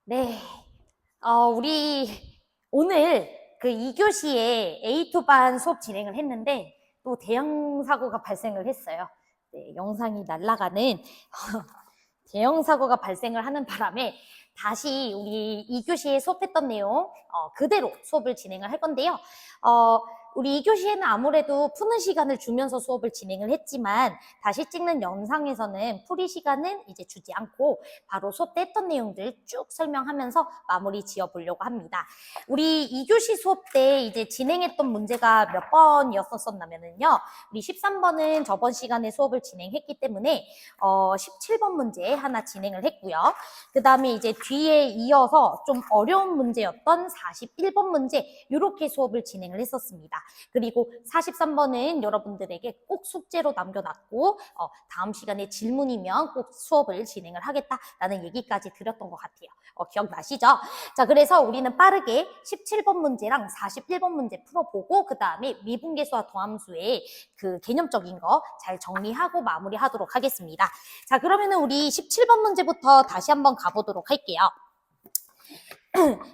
네. 우리 오늘 그 2교시에 A2반 수업 진행을 했는데 또 대형 사고가 발생을 했어요. 네, 영상이 날아가는 대형 사고가 발생을 하는 바람에 다시 우리 2교시에 수업했던 내용 그대로 수업을 진행을 할 건데요. 우리 2교시에는 아무래도 푸는 시간을 주면서 수업을 진행을 했지만 다시 찍는 영상에서는 풀이 시간은 이제 주지 않고 바로 수업 때 했던 내용들 쭉 설명하면서 마무리 지어보려고 합니다. 우리 2교시 수업 때 이제 진행했던 문제가 몇 번이었었냐면요. 우리 13번은 저번 시간에 수업을 진행했기 때문에 17번 문제 하나 진행을 했고요. 그 다음에 이제 뒤에 이어서 좀 어려운 문제였던 41번 문제 이렇게 수업을 진행을 했었습니다. 그리고 43번은 여러분들에게 꼭 숙제로 남겨놨고 다음 시간에 질문이면 꼭 수업을 진행을 하겠다라는 얘기까지 드렸던 것 같아요. 기억나시죠? 자, 그래서 우리는 빠르게 17번 문제랑 41번 문제 풀어보고 그 다음에 미분계수와 도함수의 그 개념적인 거 잘 정리하고 마무리하도록 하겠습니다. 자, 그러면은 우리 17번 문제부터 다시 한번 가보도록 할게요.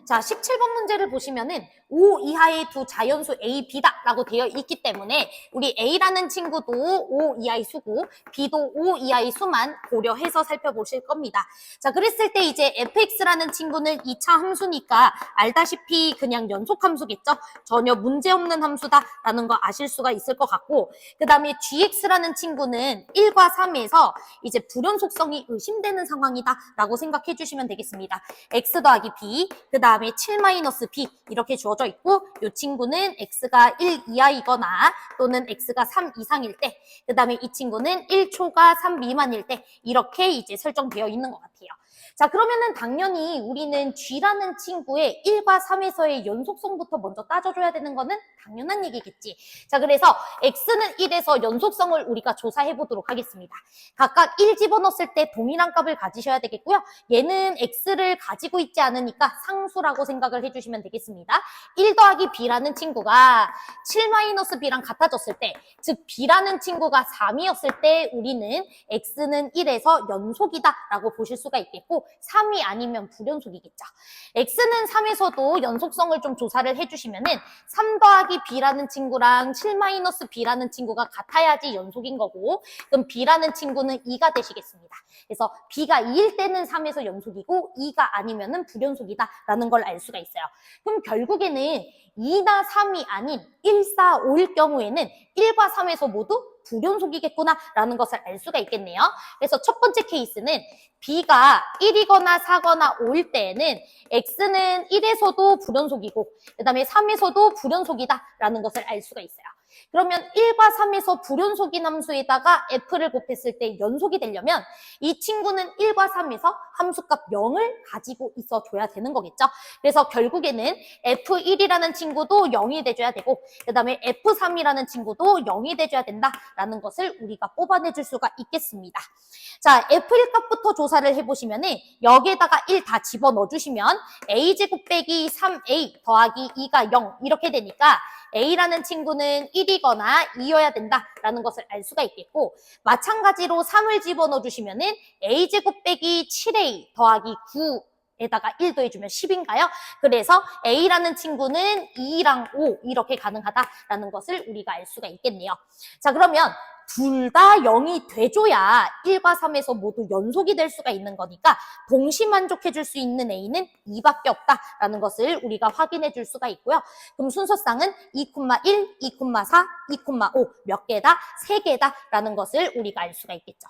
자, 17번 문제를 보시면은 5 이하의 두 자연수 A, B다 라고 되어 있기 때문에 우리 A라는 친구도 5 이하의 수고 B도 5 이하의 수만 고려해서 살펴보실 겁니다. 자, 그랬을 때 이제 fx라는 친구는 2차 함수니까 알다시피 그냥 연속 함수겠죠? 전혀 문제없는 함수다라는 거 아실 수가 있을 것 같고 그 다음에 gx라는 친구는 1과 3에서 이제 불연 속성이 의심되는 상황이다 라고 생각해 주시면 되겠습니다. x 더하기 b 그 다음에 7-b 이렇게 주어져 있고 이 친구는 x가 1 이하이거나 또는 x가 3 이상일 때 그 다음에 이 친구는 1초가 3 미만일 때 이렇게 이제 설정되어 있는 것 같아요. 자, 그러면은 당연히 우리는 G라는 친구의 1과 3에서의 연속성부터 먼저 따져줘야 되는 거는 당연한 얘기겠지. 자, 그래서 X는 1에서 연속성을 우리가 조사해 보도록 하겠습니다. 각각 1 집어넣었을 때 동일한 값을 가지셔야 되겠고요. 얘는 X를 가지고 있지 않으니까 상수라고 생각을 해주시면 되겠습니다. 1 더하기 B라는 친구가 7-B랑 같아졌을 때, 즉 B라는 친구가 3이었을 때 우리는 X는 1에서 연속이다라고 보실 수가 있겠고 3이 아니면 불연속이겠죠. X는 3에서도 연속성을 좀 조사를 해주시면은 3 더하기 B라는 친구랑 7-B라는 친구가 같아야지 연속인 거고 그럼 B라는 친구는 2가 되시겠습니다. 그래서 B가 2일 때는 3에서 연속이고 2가 아니면은 불연속이다라는 걸 알 수가 있어요. 그럼 결국에는 2나 3이 아닌 1, 4, 5일 경우에는 1과 3에서 모두 불연속이겠구나라는 것을 알 수가 있겠네요. 그래서 첫 번째 케이스는 B가 1이거나 4거나 5일 때에는 X는 1에서도 불연속이고 그 다음에 3에서도 불연속이다라는 것을 알 수가 있어요. 그러면 1과 3에서 불연속인 함수에다가 F를 곱했을 때 연속이 되려면 이 친구는 1과 3에서 함수값 0을 가지고 있어줘야 되는 거겠죠. 그래서 결국에는 F1이라는 친구도 0이 돼줘야 되고 그 다음에 F3이라는 친구도 0이 돼줘야 된다라는 것을 우리가 뽑아내줄 수가 있겠습니다. 자, F1 값부터 조사를 해보시면은 여기에다가 1 다 집어넣어주시면 A제곱 빼기 3A 더하기 2가 0 이렇게 되니까 A라는 친구는 1이거나 2여야 된다라는 것을 알 수가 있겠고 마찬가지로 3을 집어넣어 주시면은 A제곱 빼기 7A 더하기 9 에다가 1 더해주면 10인가요? 그래서 A라는 친구는 2랑 5 이렇게 가능하다라는 것을 우리가 알 수가 있겠네요. 자, 그러면 둘 다 0이 돼줘야 1과 3에서 모두 연속이 될 수가 있는 거니까 동시 만족해줄 수 있는 A는 2밖에 없다라는 것을 우리가 확인해 줄 수가 있고요. 그럼 순서상은 2,1, 2,4, 2,5 몇 개다? 3개다라는 것을 우리가 알 수가 있겠죠.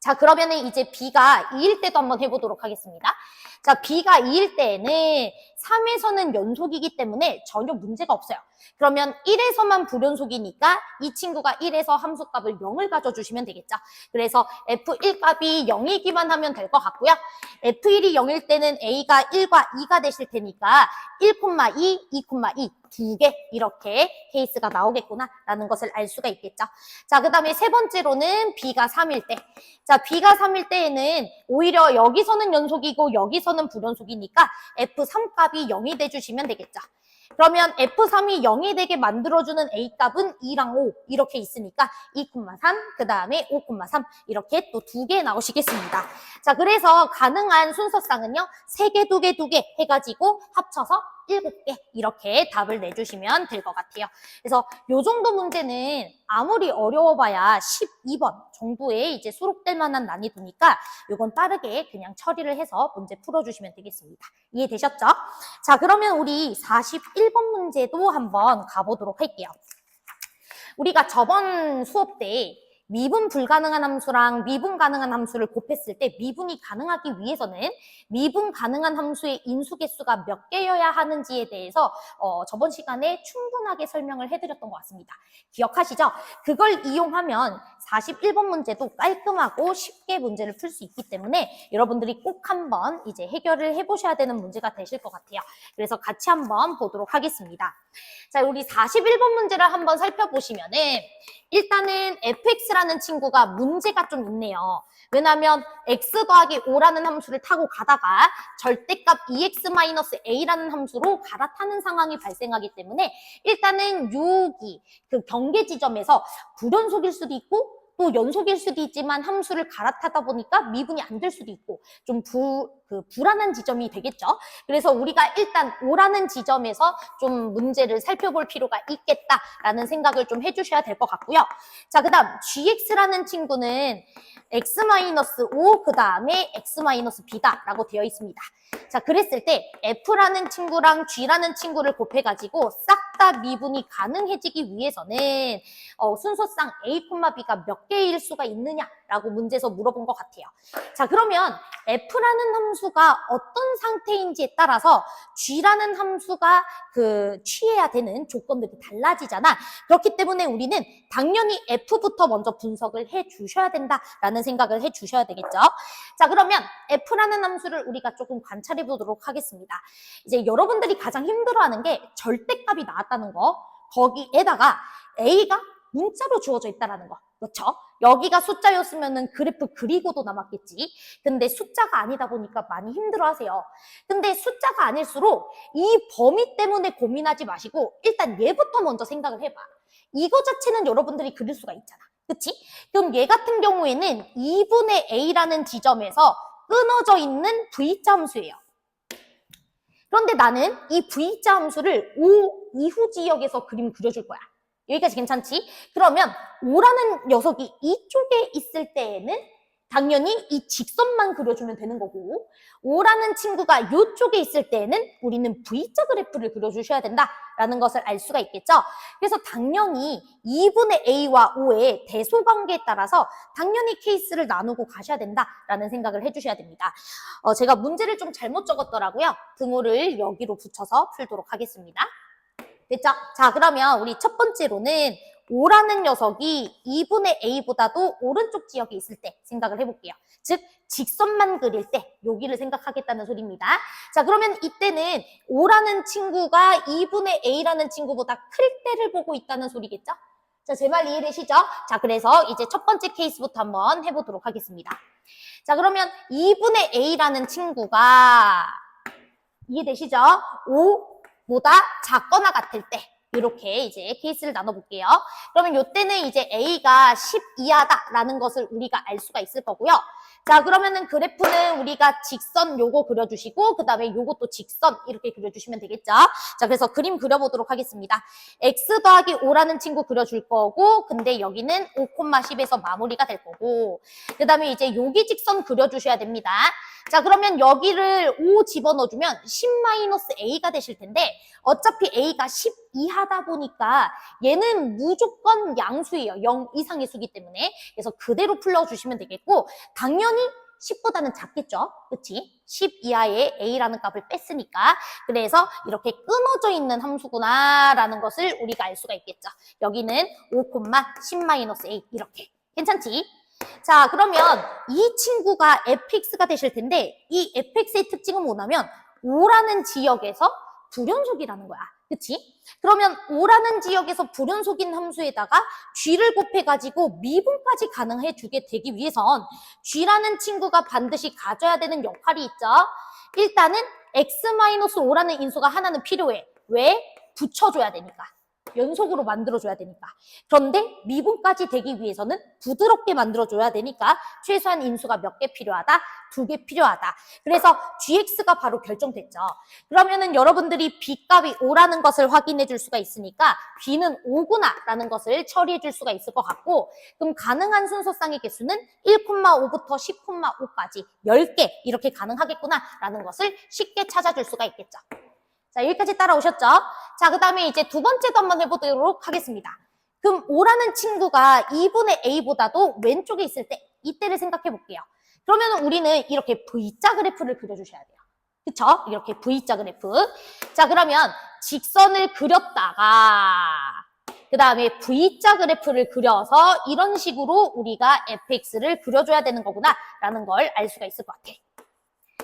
자, 그러면은 이제 B가 2일 때도 한번 해보도록 하겠습니다. 자, B가 2일 때에는 3에서는 연속이기 때문에 전혀 문제가 없어요. 그러면 1에서만 불연속이니까 이 친구가 1에서 함수값을 0을 가져주시면 되겠죠. 그래서 F1 값이 0이기만 하면 될 것 같고요. F1이 0일 때는 A가 1과 2가 되실 테니까 1,2, 2,2 두 개 이렇게 케이스가 나오겠구나라는 것을 알 수가 있겠죠. 자, 그 다음에 세 번째로는 B가 3일 때. 자, B가 3일 때에는 오히려 여기서는 연속이고 여기서는 불연속이니까 F3 값이 0이 돼주시면 되겠죠. 그러면 F3이 0이 되게 만들어주는 A 값은 2랑 5 이렇게 있으니까 2,3 그 다음에 5,3 이렇게 또 2개 나오시겠습니다. 자, 그래서 가능한 순서상은요 3개, 2개, 2개 해가지고 합쳐서 7개 이렇게 답을 내주시면 될 것 같아요. 그래서 요 정도 문제는 아무리 어려워봐야 12번 정도에 이제 수록될 만한 난이도니까 이건 빠르게 그냥 처리를 해서 문제 풀어주시면 되겠습니다. 이해되셨죠? 자, 그러면 우리 41번 문제도 한번 가보도록 할게요. 우리가 저번 수업 때 미분 불가능한 함수랑 미분 가능한 함수를 곱했을 때 미분이 가능하기 위해서는 미분 가능한 함수의 인수 개수가 몇 개여야 하는지에 대해서 저번 시간에 충분하게 설명을 해드렸던 것 같습니다. 기억하시죠? 그걸 이용하면 41번 문제도 깔끔하고 쉽게 문제를 풀 수 있기 때문에 여러분들이 꼭 한번 이제 해결을 해보셔야 되는 문제가 되실 것 같아요. 그래서 같이 한번 보도록 하겠습니다. 자, 우리 41번 문제를 한번 살펴보시면은 일단은 fx라는 친구가 문제가 좀 있네요. 왜냐하면 x 더하기 5라는 함수를 타고 가다가 절대값 2x-a라는 함수로 갈아타는 상황이 발생하기 때문에 일단은 여기 그 경계 지점에서 불연속일 수도 있고 또 연속일 수도 있지만 함수를 갈아타다 보니까 미분이 안 될 수도 있고 좀 불안한 지점이 되겠죠. 그래서 우리가 일단 5라는 지점에서 좀 문제를 살펴볼 필요가 있겠다라는 생각을 좀 해주셔야 될 것 같고요. 자, 그 다음 gx라는 친구는 x-5 그 다음에 x-b다 라고 되어 있습니다. 자, 그랬을 때 f라는 친구랑 g라는 친구를 곱해가지고 싹 다 미분이 가능해지기 위해서는 순서상 a, b가 몇 개일 수가 있느냐라고 문제에서 물어본 것 같아요. 자, 그러면 f라는 함수가 어떤 상태인지에 따라서 g라는 함수가 취해야 되는 조건들이 달라지잖아. 그렇기 때문에 우리는 당연히 f부터 먼저 분석을 해 주셔야 된다라는 생각을 해 주셔야 되겠죠. 자, 그러면 f라는 함수를 우리가 조금 관찰해 보도록 하겠습니다. 이제 여러분들이 가장 힘들어하는 게 절대값이 나왔다는 거, 거기에다가 a가 문자로 주어져 있다는 거. 그렇죠? 여기가 숫자였으면은 그래프 그리고도 남았겠지. 근데 숫자가 아니다 보니까 많이 힘들어하세요. 근데 숫자가 아닐수록 이 범위 때문에 고민하지 마시고 일단 얘부터 먼저 생각을 해봐. 이거 자체는 여러분들이 그릴 수가 있잖아. 그치? 그럼 얘 같은 경우에는 2분의 a라는 지점에서 끊어져 있는 v자 함수예요. 그런데 나는 이 v자 함수를 5 이후 지역에서 그림 그려줄 거야. 여기까지 괜찮지? 그러면 5라는 녀석이 이쪽에 있을 때에는 당연히 이 직선만 그려주면 되는 거고 5라는 친구가 이쪽에 있을 때에는 우리는 V자 그래프를 그려주셔야 된다라는 것을 알 수가 있겠죠. 그래서 당연히 2분의 A와 5의 대소관계에 따라서 당연히 케이스를 나누고 가셔야 된다라는 생각을 해주셔야 됩니다. 제가 문제를 좀 잘못 적었더라고요. 등호를 여기로 붙여서 풀도록 하겠습니다. 됐죠? 자, 그러면 우리 첫 번째로는 5라는 녀석이 2분의 a보다도 오른쪽 지역에 있을 때 생각을 해볼게요. 즉 직선만 그릴 때 여기를 생각하겠다는 소리입니다. 자, 그러면 이때는 5라는 친구가 2분의 a라는 친구보다 클 때를 보고 있다는 소리겠죠? 자, 제 말 이해되시죠? 자, 그래서 이제 첫 번째 케이스부터 한번 해보도록 하겠습니다. 자, 그러면 2분의 a라는 친구가 이해되시죠? 5보다 작거나 같을 때 이렇게 이제 케이스를 나눠볼게요. 그러면 이때는 이제 A가 10 이하다라는 것을 우리가 알 수가 있을 거고요. 자, 그러면은 그래프는 우리가 직선 요거 그려주시고 그 다음에 요것도 직선 이렇게 그려주시면 되겠죠. 자, 그래서 그림 그려보도록 하겠습니다. x 더하기 5라는 친구 그려줄 거고 근데 여기는 5,10에서 마무리가 될 거고 그 다음에 이제 여기 직선 그려주셔야 됩니다. 자, 그러면 여기를 5 집어넣어주면 10-a가 되실 텐데 어차피 a가 10 이하다 보니까 얘는 무조건 양수예요. 0 이상의 수기 때문에. 그래서 그대로 풀어주시면 되겠고 당연히 10보다는 작겠죠. 그치? 10 이하의 a라는 값을 뺐으니까. 그래서 이렇게 끊어져 있는 함수구나 라는 것을 우리가 알 수가 있겠죠. 여기는 5,10-a 이렇게. 괜찮지? 자, 그러면 이 친구가 fx가 되실 텐데 이 fx의 특징은 뭐냐면 5라는 지역에서 불연속이라는 거야. 그치? 그러면 5라는 지역에서 불연속인 함수에다가 g를 곱해가지고 미분까지 가능해 주게 되기 위해선 g라는 친구가 반드시 가져야 되는 역할이 있죠. 일단은 x-5라는 인수가 하나는 필요해. 왜? 붙여줘야 되니까. 연속으로 만들어줘야 되니까. 그런데 미분까지 되기 위해서는 부드럽게 만들어줘야 되니까 최소한 인수가 몇 개 필요하다? 2개 필요하다. 그래서 gx가 바로 결정됐죠. 그러면은 여러분들이 b값이 5라는 것을 확인해 줄 수가 있으니까 b는 5구나 라는 것을 처리해 줄 수가 있을 것 같고, 그럼 가능한 순서쌍의 개수는 1,5부터 10,5까지 10개 이렇게 가능하겠구나 라는 것을 쉽게 찾아줄 수가 있겠죠. 자, 여기까지 따라오셨죠? 자, 그 다음에 이제 두 번째도 한번 해보도록 하겠습니다. 그럼 5라는 친구가 2분의 a보다도 왼쪽에 있을 때 이때를 생각해 볼게요. 그러면 우리는 이렇게 V자 그래프를 그려주셔야 돼요. 그쵸? 이렇게 V자 그래프. 자, 그러면 직선을 그렸다가 그 다음에 V자 그래프를 그려서 이런 식으로 우리가 fx를 그려줘야 되는 거구나 라는 걸 알 수가 있을 것 같아.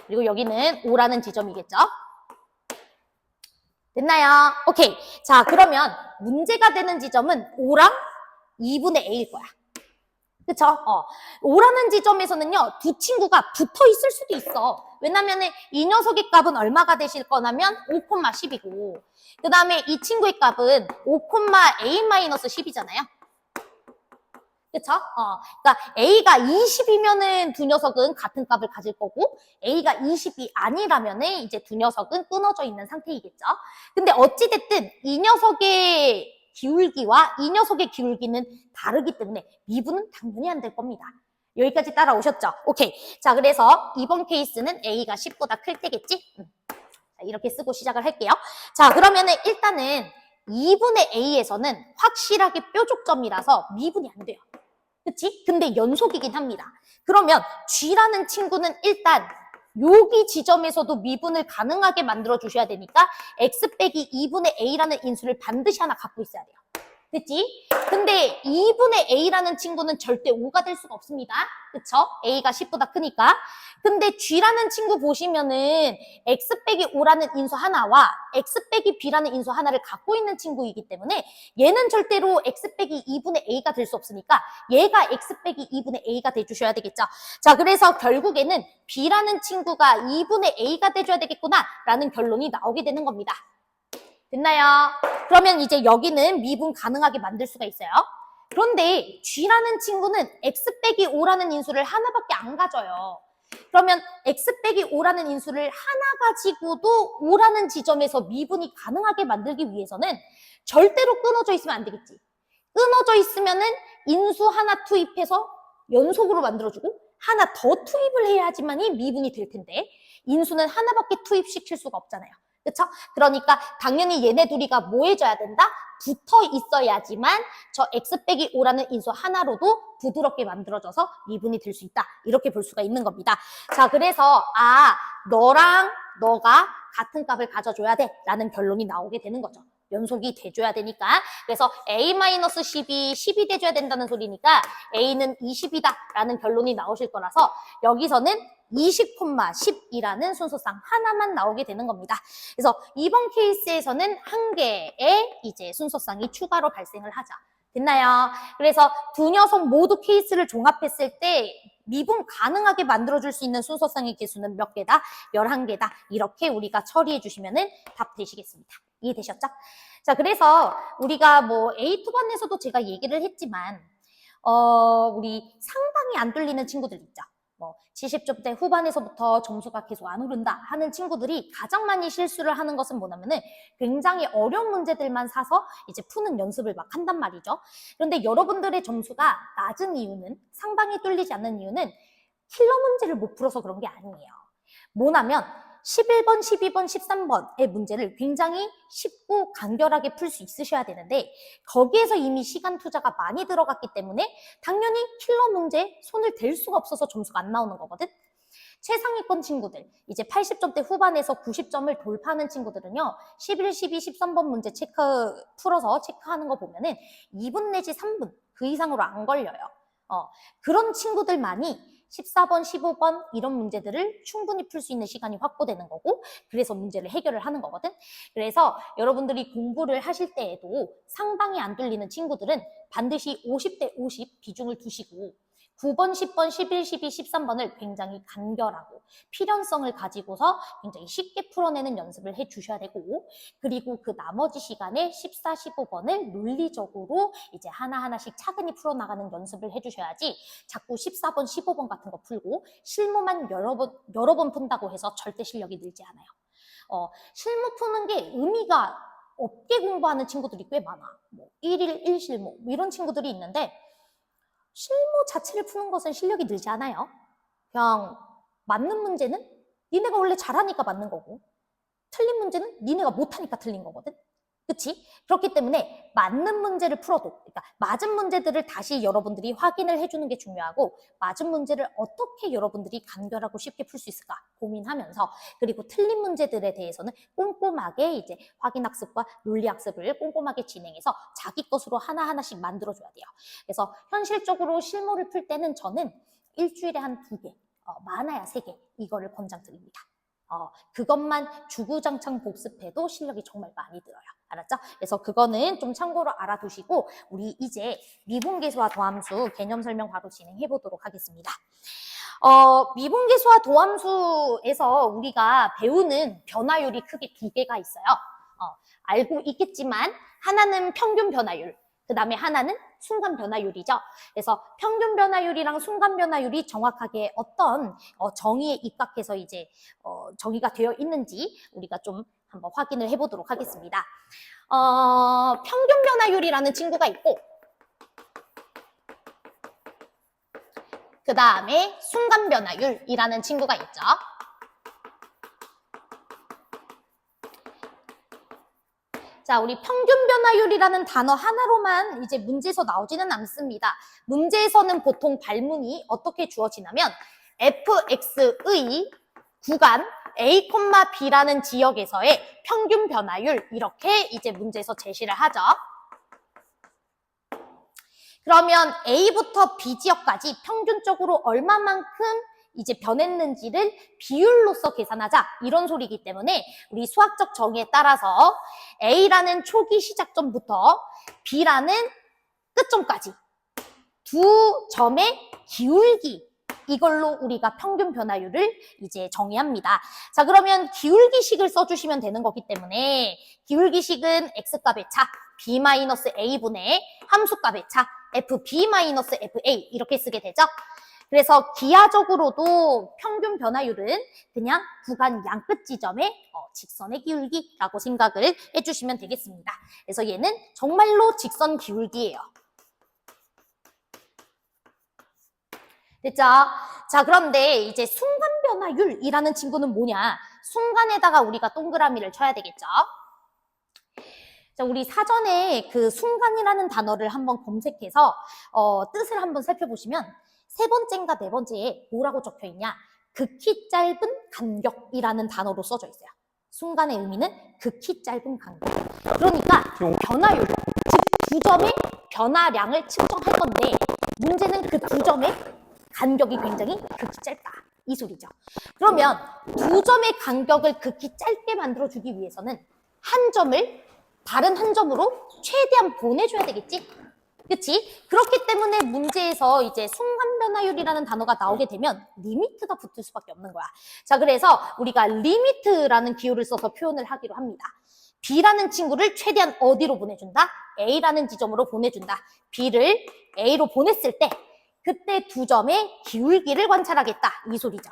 그리고 여기는 5라는 지점이겠죠? 됐나요? 오케이. 자, 그러면 문제가 되는 지점은 5랑 2분의 a일 거야. 그쵸? 5라는 지점에서는요, 두 친구가 붙어 있을 수도 있어. 왜냐면은 이 녀석의 값은 얼마가 되실 거냐면 5,10이고, 그 다음에 이 친구의 값은 5,a-10이잖아요. 그쵸? 그러니까 A가 20이면은 두 녀석은 같은 값을 가질 거고, A가 20이 아니라면은 이제 두 녀석은 끊어져 있는 상태이겠죠? 근데 어찌됐든 이 녀석의 기울기와 이 녀석의 기울기는 다르기 때문에 미분은 당연히 안 될 겁니다. 여기까지 따라오셨죠? 오케이. 자, 그래서 이번 케이스는 A가 10보다 클 때겠지? 자, 이렇게 쓰고 시작을 할게요. 자, 그러면은 일단은 2분의 A에서는 확실하게 뾰족점이라서 미분이 안 돼요. 그치? 근데 연속이긴 합니다. 그러면 G라는 친구는 일단 여기 지점에서도 미분을 가능하게 만들어 주셔야 되니까 x 빼기 2분의 a라는 인수를 반드시 하나 갖고 있어야 돼요. 됐지? 근데 2분의 a라는 친구는 절대 5가 될 수가 없습니다. 그쵸? a가 10보다 크니까. 근데 g라는 친구 보시면은 x 빼기 5라는 인수 하나와 x 빼기 b라는 인수 하나를 갖고 있는 친구이기 때문에 얘는 절대로 x 빼기 2분의 a가 될 수 없으니까 얘가 x 빼기 2분의 a가 돼주셔야 되겠죠. 자, 그래서 결국에는 b라는 친구가 2분의 a가 돼줘야 되겠구나 라는 결론이 나오게 되는 겁니다. 됐나요? 그러면 이제 여기는 미분 가능하게 만들 수가 있어요. 그런데 G라는 친구는 X 빼기 5라는 인수를 하나밖에 안 가져요. 그러면 X 빼기 5라는 인수를 하나 가지고도 5라는 지점에서 미분이 가능하게 만들기 위해서는 절대로 끊어져 있으면 안 되겠지. 끊어져 있으면은 인수 하나 투입해서 연속으로 만들어주고 하나 더 투입을 해야지만이 미분이 될 텐데 인수는 하나밖에 투입시킬 수가 없잖아요. 그쵸? 그러니까 당연히 얘네 둘이가 뭐 해줘야 된다? 붙어 있어야지만 저 x 빼기 5라는 인수 하나로도 부드럽게 만들어져서 미분이 될 수 있다. 이렇게 볼 수가 있는 겁니다. 자, 그래서 너랑 너가 같은 값을 가져줘야 돼 라는 결론이 나오게 되는 거죠. 연속이 돼줘야 되니까. 그래서 a-10이 10이 돼줘야 된다는 소리니까 a는 20이다 라는 결론이 나오실 거라서 여기서는 20,10이라는 순서상 하나만 나오게 되는 겁니다. 그래서 이번 케이스에서는 한 개의 이제 순서상이 추가로 발생을 하죠. 됐나요? 그래서 두 녀석 모두 케이스를 종합했을 때 미분 가능하게 만들어줄 수 있는 순서상의 개수는 몇 개다? 11개다. 이렇게 우리가 처리해 주시면은 답 되시겠습니다. 이해되셨죠? 자, 그래서 우리가 뭐 A2반에서도 제가 얘기를 했지만 우리 상당히 안 뚫리는 친구들 있죠. 뭐 70점대 후반에서부터 점수가 계속 안 오른다 하는 친구들이 가장 많이 실수를 하는 것은 뭐냐면은 굉장히 어려운 문제들만 사서 이제 푸는 연습을 막 한단 말이죠. 그런데 여러분들의 점수가 낮은 이유는, 상당히 뚫리지 않는 이유는 킬러 문제를 못 풀어서 그런 게 아니에요. 뭐냐면 11번, 12번, 13번의 문제를 굉장히 쉽고 간결하게 풀 수 있으셔야 되는데 거기에서 이미 시간 투자가 많이 들어갔기 때문에 당연히 킬러 문제에 손을 댈 수가 없어서 점수가 안 나오는 거거든. 최상위권 친구들, 이제 80점대 후반에서 90점을 돌파하는 친구들은요, 11, 12, 13번 문제 풀어서 체크하는 거 보면은 2분 내지 3분 그 이상으로 안 걸려요. 그런 친구들만이 14번, 15번 이런 문제들을 충분히 풀 수 있는 시간이 확보되는 거고 그래서 문제를 해결을 하는 거거든. 그래서 여러분들이 공부를 하실 때에도 상당히 안 뚫리는 친구들은 반드시 50대 50 비중을 두시고 9번, 10번, 11, 12, 13번을 굉장히 간결하고 필연성을 가지고서 굉장히 쉽게 풀어내는 연습을 해주셔야 되고, 그리고 그 나머지 시간에 14, 15번을 논리적으로 이제 하나하나씩 차근히 풀어나가는 연습을 해주셔야지, 자꾸 14번, 15번 같은 거 풀고 실무만 여러 번 푼다고 해서 절대 실력이 늘지 않아요. 실무 푸는 게 의미가 없게 공부하는 친구들이 꽤 많아. 뭐 1일 1실무 이런 친구들이 있는데, 실무 자체를 푸는 것은 실력이 늘지 않아요. 그냥 맞는 문제는 니네가 원래 잘하니까 맞는 거고, 틀린 문제는 니네가 못하니까 틀린 거거든. 그치? 그렇기 때문에 맞는 문제를 풀어도, 그러니까 맞은 문제들을 다시 여러분들이 확인을 해주는 게 중요하고, 맞은 문제를 어떻게 여러분들이 간결하고 쉽게 풀 수 있을까 고민하면서, 그리고 틀린 문제들에 대해서는 꼼꼼하게 이제 확인학습과 논리학습을 꼼꼼하게 진행해서 자기 것으로 하나하나씩 만들어줘야 돼요. 그래서 현실적으로 실무를 풀 때는 저는 일주일에 한 2개, 많아야 3개, 이거를 권장드립니다. 그것만 주구장창 복습해도 실력이 정말 많이 들어요. 알았죠? 그래서 그거는 좀 참고로 알아두시고, 우리 이제 미분계수와 도함수 개념 설명 바로 진행해 보도록 하겠습니다. 미분계수와 도함수에서 우리가 배우는 변화율이 크게 2개가 있어요. 알고 있겠지만 하나는 평균 변화율, 그 다음에 하나는 순간 변화율이죠. 그래서 평균 변화율이랑 순간 변화율이 정확하게 어떤 정의에 입각해서 이제 정의가 되어 있는지 우리가 좀 한번 확인을 해보도록 하겠습니다. 평균 변화율이라는 친구가 있고, 그 다음에 순간 변화율이라는 친구가 있죠. 자, 우리 평균 변화율이라는 단어 하나로만 이제 문제에서 나오지는 않습니다. 문제에서는 보통 발문이 어떻게 주어지냐면, fx의 구간 a, b라는 지역에서의 평균 변화율, 이렇게 이제 문제에서 제시를 하죠. 그러면 A부터 B 지역까지 평균적으로 얼마만큼 이제 변했는지를 비율로서 계산하자, 이런 소리이기 때문에 우리 수학적 정의에 따라서 A라는 초기 시작점부터 B라는 끝점까지 두 점의 기울기, 이걸로 우리가 평균 변화율을 이제 정의합니다. 자, 그러면 기울기식을 써주시면 되는 거기 때문에 기울기식은 x값의 차 b-a분의 함수값의 차 fb-fa 이렇게 쓰게 되죠. 그래서 기하적으로도 평균 변화율은 그냥 구간 양끝 지점의 직선의 기울기라고 생각을 해주시면 되겠습니다. 그래서 얘는 정말로 직선 기울기예요. 됐죠? 자, 그런데 이제 순간 변화율이라는 친구는 뭐냐? 순간에다가 우리가 동그라미를 쳐야 되겠죠? 자, 우리 사전에 그 순간이라는 단어를 한번 검색해서 뜻을 한번 살펴보시면, 3번째인가 4번째에 뭐라고 적혀 있냐? 극히 짧은 간격이라는 단어로 써져 있어요. 순간의 의미는 극히 짧은 간격. 그러니까 변화율, 즉 두 점의 변화량을 측정할 건데, 문제는 그 두 점의 간격이 굉장히 극히 짧다, 이 소리죠. 그러면 두 점의 간격을 극히 짧게 만들어주기 위해서는 한 점을 다른 한 점으로 최대한 보내줘야 되겠지? 그치? 그렇기 때문에 문제에서 이제 순간 변화율이라는 단어가 나오게 되면 리미트가 붙을 수밖에 없는 거야. 자, 그래서 우리가 리미트라는 기호를 써서 표현을 하기로 합니다. B라는 친구를 최대한 어디로 보내준다? A라는 지점으로 보내준다. B를 A로 보냈을 때 그때 두 점의 기울기를 관찰하겠다, 이 소리죠.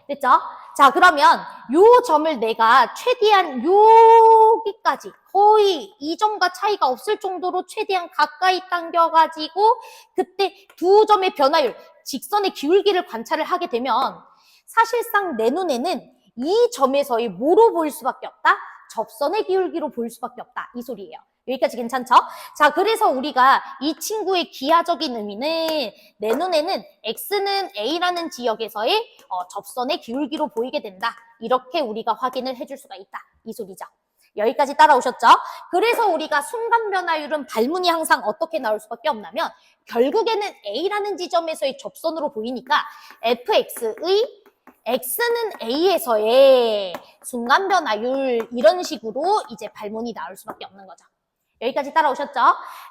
됐죠? 자, 그러면 요 점을 내가 최대한 여기까지 거의 이 점과 차이가 없을 정도로 최대한 가까이 당겨가지고 그때 두 점의 변화율, 직선의 기울기를 관찰을 하게 되면 사실상 내 눈에는 이 점에서의 뭐로 보일 수밖에 없다? 접선의 기울기로 보일 수밖에 없다, 이 소리예요. 여기까지 괜찮죠? 자, 그래서 우리가 이 친구의 기하적인 의미는 내 눈에는 x는 a라는 지역에서의 접선의 기울기로 보이게 된다, 이렇게 우리가 확인을 해줄 수가 있다, 이 소리죠. 여기까지 따라오셨죠? 그래서 우리가 순간 변화율은 발문이 항상 어떻게 나올 수밖에 없냐면, 결국에는 a라는 지점에서의 접선으로 보이니까 fx의 x는 a에서의 순간 변화율, 이런 식으로 이제 발문이 나올 수밖에 없는 거죠. 여기까지 따라오셨죠?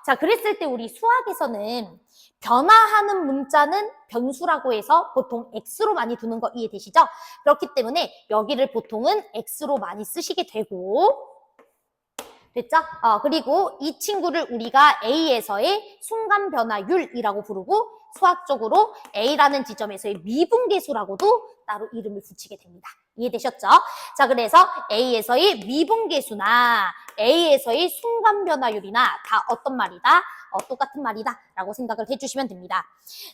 자, 그랬을 때 우리 수학에서는 변화하는 문자는 변수라고 해서 보통 x로 많이 두는 거 이해되시죠? 그렇기 때문에 여기를 보통은 x로 많이 쓰시게 되고, 됐죠? 그리고 이 친구를 우리가 A에서의 순간 변화율이라고 부르고 수학적으로 A라는 지점에서의 미분계수라고도 따로 이름을 붙이게 됩니다. 이해되셨죠? 자, 그래서 A에서의 미분계수나 A에서의 순간 변화율이나 다 어떤 말이다? 똑같은 말이다 라고 생각을 해주시면 됩니다.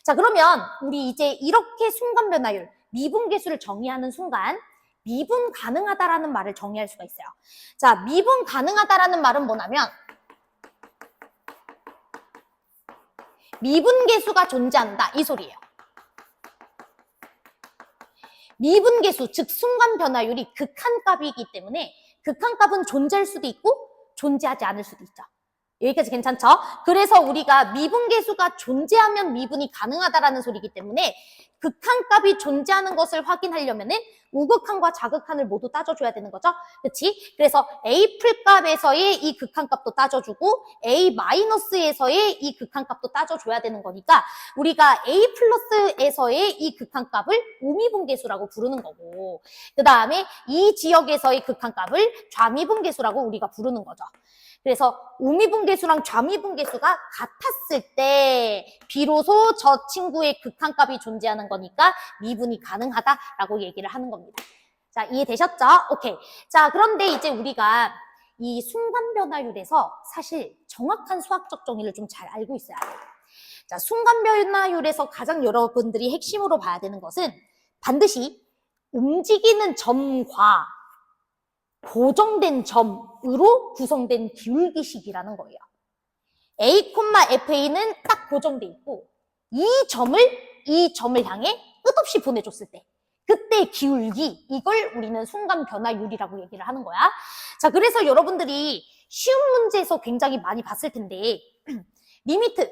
자, 그러면 우리 이제 이렇게 순간 변화율, 미분계수를 정의하는 순간 미분 가능하다라는 말을 정의할 수가 있어요. 자, 미분 가능하다라는 말은 뭐냐면 미분계수가 존재한다 이 소리예요. 미분계수, 즉 순간 변화율이 극한값이기 때문에 극한값은 존재할 수도 있고 존재하지 않을 수도 있죠. 여기까지 괜찮죠? 그래서 우리가 미분계수가 존재하면 미분이 가능하다라는 소리이기 때문에 극한값이 존재하는 것을 확인하려면은 우극한과 자극한을 모두 따져줘야 되는 거죠. 그렇지? 그래서 A 풀값에서의 이 극한값도 따져주고 A 마이너스에서의 이 극한값도 따져줘야 되는 거니까 우리가 A 플러스에서의 이 극한값을 우미분계수라고 부르는 거고 그 다음에 이 지역에서의 극한값을 좌미분계수라고 우리가 부르는 거죠. 그래서 우미분계수랑 좌미분계수가 같았을 때 비로소 저 친구의 극한값이 존재하는 거니까 미분이 가능하다라고 얘기를 하는 겁니다. 자, 이해되셨죠? 오케이. 자, 그런데 이제 우리가 이 순간 변화율에서 사실 정확한 수학적 정의를 좀 잘 알고 있어야 돼요. 자, 순간 변화율에서 가장 여러분들이 핵심으로 봐야 되는 것은 반드시 움직이는 점과 고정된 점으로 구성된 기울기식이라는 거예요. A, FA는 딱 고정돼 있고 이 점을 향해 끝없이 보내줬을 때 그때 기울기, 이걸 우리는 순간 변화율이라고 얘기를 하는 거야. 자, 그래서 여러분들이 쉬운 문제에서 굉장히 많이 봤을 텐데 리미트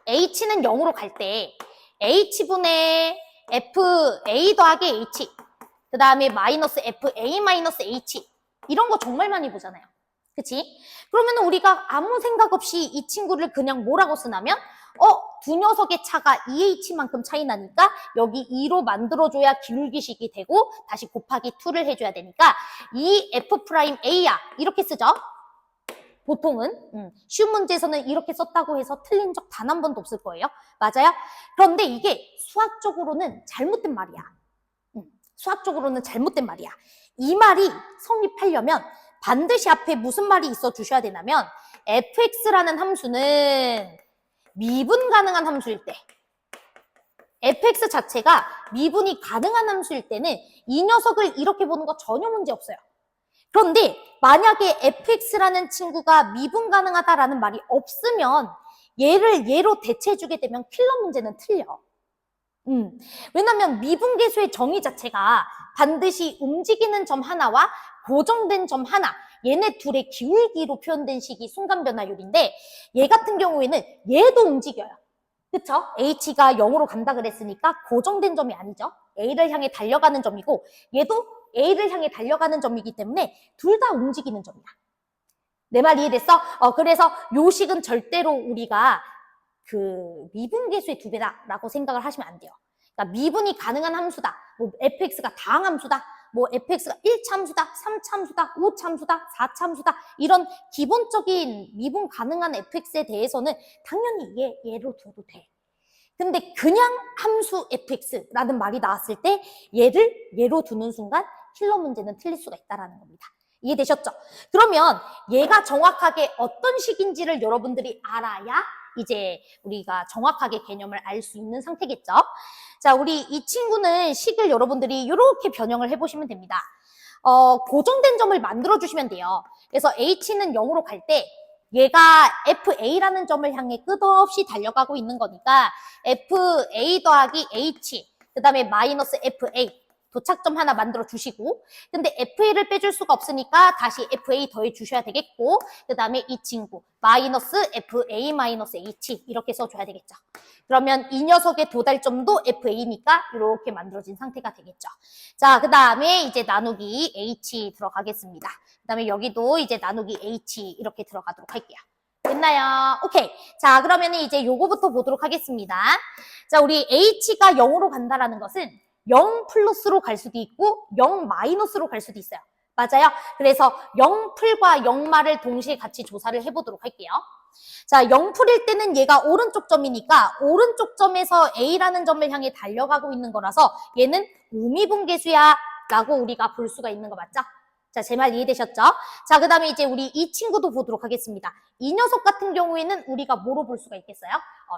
H는 0으로 갈 때 H분의 FA 더하기 H 그 다음에 마이너스 FA 마이너스 H 이런 거 정말 많이 보잖아요. 그치? 그러면 우리가 아무 생각 없이 이 친구를 그냥 뭐라고 쓰냐면 두 녀석의 차가 2H만큼 차이 나니까 여기 2로 만들어줘야 기울기식이 되고 다시 곱하기 2를 해줘야 되니까 2F'A야 이렇게 쓰죠. 보통은 쉬운 문제에서는 이렇게 썼다고 해서 틀린 적 단 한 번도 없을 거예요. 맞아요? 그런데 이게 수학적으로는 잘못된 말이야. 수학적으로는 잘못된 말이야. 이 말이 성립하려면 반드시 앞에 무슨 말이 있어 주셔야 되냐면 fx라는 함수는 미분 가능한 함수일 때 fx 자체가 미분이 가능한 함수일 때는 이 녀석을 이렇게 보는 거 전혀 문제 없어요. 그런데 만약에 fx라는 친구가 미분 가능하다라는 말이 없으면 얘를 얘로 대체해주게 되면 킬러 문제는 틀려. 왜냐면 미분계수의 정의 자체가 반드시 움직이는 점 하나와 고정된 점 하나 얘네 둘의 기울기로 표현된 식이 순간변화율인데 얘 같은 경우에는 얘도 움직여요. 그쵸? H가 0으로 간다 그랬으니까 고정된 점이 아니죠. A를 향해 달려가는 점이고 얘도 A를 향해 달려가는 점이기 때문에 둘 다 움직이는 점이야. 내 말 이해됐어? 그래서 요 식은 절대로 우리가 그 미분계수의 2배다라고 생각을 하시면 안 돼요. 그러니까 미분이 가능한 함수다. 뭐 fx가 다항함수다. 뭐 fx가 1차 함수다, 3차 함수다, 5차 함수다, 4차 함수다. 이런 기본적인 미분 가능한 fx에 대해서는 당연히 얘로 둬도 돼. 근데 그냥 함수 fx라는 말이 나왔을 때 얘를 얘로 두는 순간 킬러 문제는 틀릴 수가 있다는 겁니다. 이해되셨죠? 그러면 얘가 정확하게 어떤 식인지를 여러분들이 알아야 이제 우리가 정확하게 개념을 알 수 있는 상태겠죠? 자, 우리 이 친구는 식을 여러분들이 이렇게 변형을 해보시면 됩니다. 고정된 점을 만들어주시면 돼요. 그래서 H는 0으로 갈 때 얘가 FA라는 점을 향해 끝없이 달려가고 있는 거니까 FA 더하기 H 그 다음에 마이너스 FA 도착점 하나 만들어 주시고, 근데 FA를 빼줄 수가 없으니까 다시 FA 더해 주셔야 되겠고, 그 다음에 이 친구 마이너스 FA 마이너스 H 이렇게 써줘야 되겠죠. 그러면 이 녀석의 도달점도 FA니까 이렇게 만들어진 상태가 되겠죠. 자, 그 다음에 이제 나누기 H 들어가겠습니다. 그 다음에 여기도 이제 나누기 H 이렇게 들어가도록 할게요. 됐나요? 오케이. 자, 그러면 이제 요거부터 보도록 하겠습니다. 자, 우리 H가 0으로 간다라는 것은 0 플러스로 갈 수도 있고 0 마이너스로 갈 수도 있어요. 맞아요? 그래서 0풀과 0마를 동시에 같이 조사를 해보도록 할게요. 자, 0풀일 때는 얘가 오른쪽 점이니까 오른쪽 점에서 A라는 점을 향해 달려가고 있는 거라서 얘는 우미분계수야 라고 우리가 볼 수가 있는 거 맞죠? 자, 제 말 이해되셨죠? 자, 그 다음에 이제 우리 이 친구도 보도록 하겠습니다. 이 녀석 같은 경우에는 우리가 뭐로 볼 수가 있겠어요?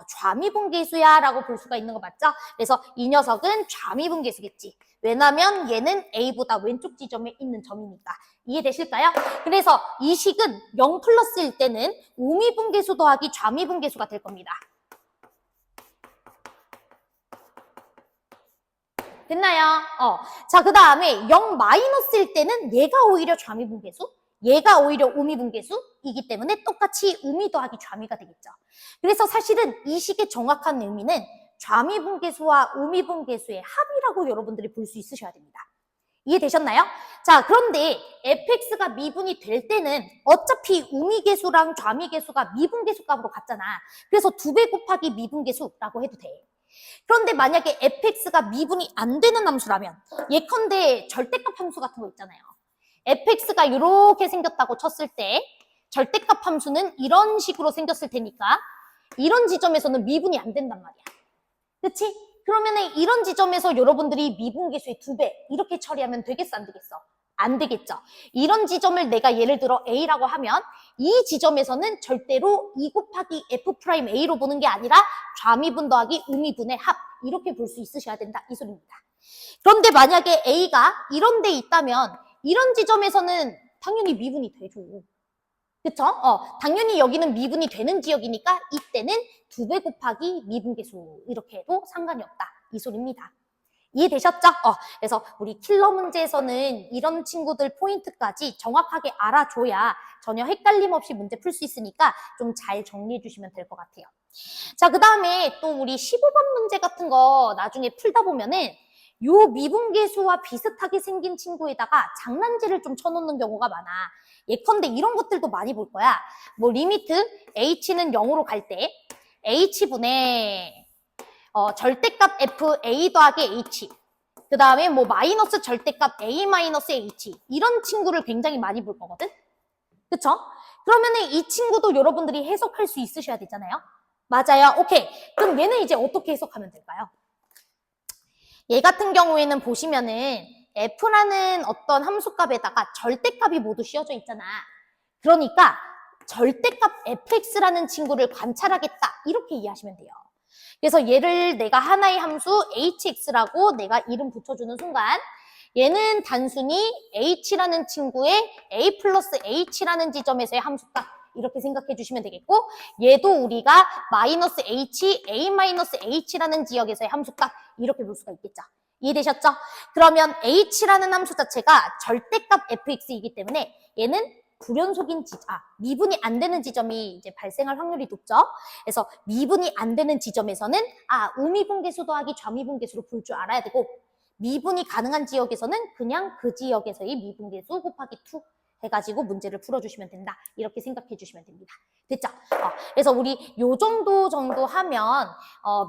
좌미분계수야 라고 볼 수가 있는 거 맞죠? 그래서 이 녀석은 좌미분계수겠지. 왜냐면 얘는 A보다 왼쪽 지점에 있는 점이니까. 이해되실까요? 그래서 이 식은 0 플러스일 때는 우미분계수 더하기 좌미분계수가 될 겁니다. 됐나요? 자, 그 다음에 0 마이너스일 때는 얘가 오히려 좌미분계수, 얘가 오히려 우미분계수이기 때문에 똑같이 우미 더하기 좌미가 되겠죠. 그래서 사실은 이 식의 정확한 의미는 좌미분계수와 우미분계수의 합이라고 여러분들이 볼 수 있으셔야 됩니다. 이해되셨나요? 자, 그런데 fx가 미분이 될 때는 어차피 우미계수랑 좌미계수가 미분계수 값으로 같잖아. 그래서 2배 곱하기 미분계수라고 해도 돼. 그런데 만약에 fx가 미분이 안 되는 함수라면 예컨대 절대값 함수 같은 거 있잖아요. fx가 이렇게 생겼다고 쳤을 때 절대값 함수는 이런 식으로 생겼을 테니까 이런 지점에서는 미분이 안 된단 말이야. 그치? 그러면은 이런 지점에서 여러분들이 미분계수의 2배 이렇게 처리하면 되겠어, 안 되겠어? 안 되겠죠. 이런 지점을 내가 예를 들어 A라고 하면 이 지점에서는 절대로 2 곱하기 F'A로 보는 게 아니라 좌미분 더하기 우미분의 합 이렇게 볼 수 있으셔야 된다 이 소리입니다. 그런데 만약에 A가 이런 데 있다면 이런 지점에서는 당연히 미분이 되죠. 그쵸? 당연히 여기는 미분이 되는 지역이니까 이때는 2배 곱하기 미분계수 이렇게 해도 상관이 없다 이 소리입니다. 이해되셨죠? 그래서 우리 킬러 문제에서는 이런 친구들 포인트까지 정확하게 알아줘야 전혀 헷갈림 없이 문제 풀 수 있으니까 좀 잘 정리해 주시면 될 것 같아요. 자, 그 다음에 또 우리 15번 문제 같은 거 나중에 풀다 보면은 요 미분계수와 비슷하게 생긴 친구에다가 장난질을 좀 쳐놓는 경우가 많아. 예컨대 이런 것들도 많이 볼 거야. 뭐 리미트 h는 0으로 갈 때 h분의 절대값 f a 더하기 h 그 다음에 뭐 마이너스 절대값 a 마이너스 h 이런 친구를 굉장히 많이 볼 거거든. 그쵸? 그러면은 이 친구도 여러분들이 해석할 수 있으셔야 되잖아요. 맞아요. 오케이. 그럼 얘는 이제 어떻게 해석하면 될까요? 얘 같은 경우에는 보시면은 f라는 어떤 함수값에다가 절대값이 모두 씌워져 있잖아. 그러니까 절대값 fx라는 친구를 관찰하겠다 이렇게 이해하시면 돼요. 그래서 얘를 내가 하나의 함수 hx라고 내가 이름 붙여주는 순간 얘는 단순히 h라는 친구의 a 플러스 h라는 지점에서의 함수값 이렇게 생각해 주시면 되겠고 얘도 우리가 마이너스 h, a 마이너스 h라는 지역에서의 함수값 이렇게 볼 수가 있겠죠. 이해되셨죠? 그러면 h라는 함수 자체가 절대값 fx이기 때문에 얘는 불연속인 미분이 안 되는 지점이 이제 발생할 확률이 높죠. 그래서 미분이 안 되는 지점에서는 우미분계수 더하기 좌미분계수로 볼 줄 알아야 되고 미분이 가능한 지역에서는 그냥 그 지역에서의 미분계수 곱하기 2 해가지고 문제를 풀어주시면 된다. 이렇게 생각해 주시면 됩니다. 됐죠? 그래서 우리 요 정도 하면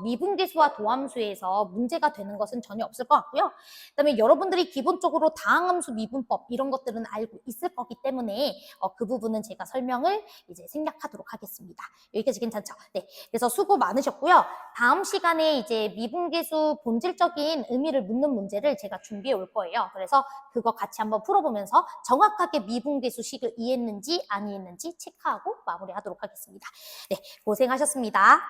미분계수와 도함수에서 문제가 되는 것은 전혀 없을 것 같고요. 그다음에 여러분들이 기본적으로 다항함수 미분법 이런 것들은 알고 있을 거기 때문에 그 부분은 제가 설명을 이제 생략하도록 하겠습니다. 여기까지 괜찮죠? 네. 그래서 수고 많으셨고요. 다음 시간에 이제 미분계수 본질적인 의미를 묻는 문제를 제가 준비해 올 거예요. 그래서 그거 같이 한번 풀어보면서 정확하게 미분계수 식을 이해했는지 안 이해했는지 체크하고 마무리하도록 하겠습니다. 네, 고생하셨습니다.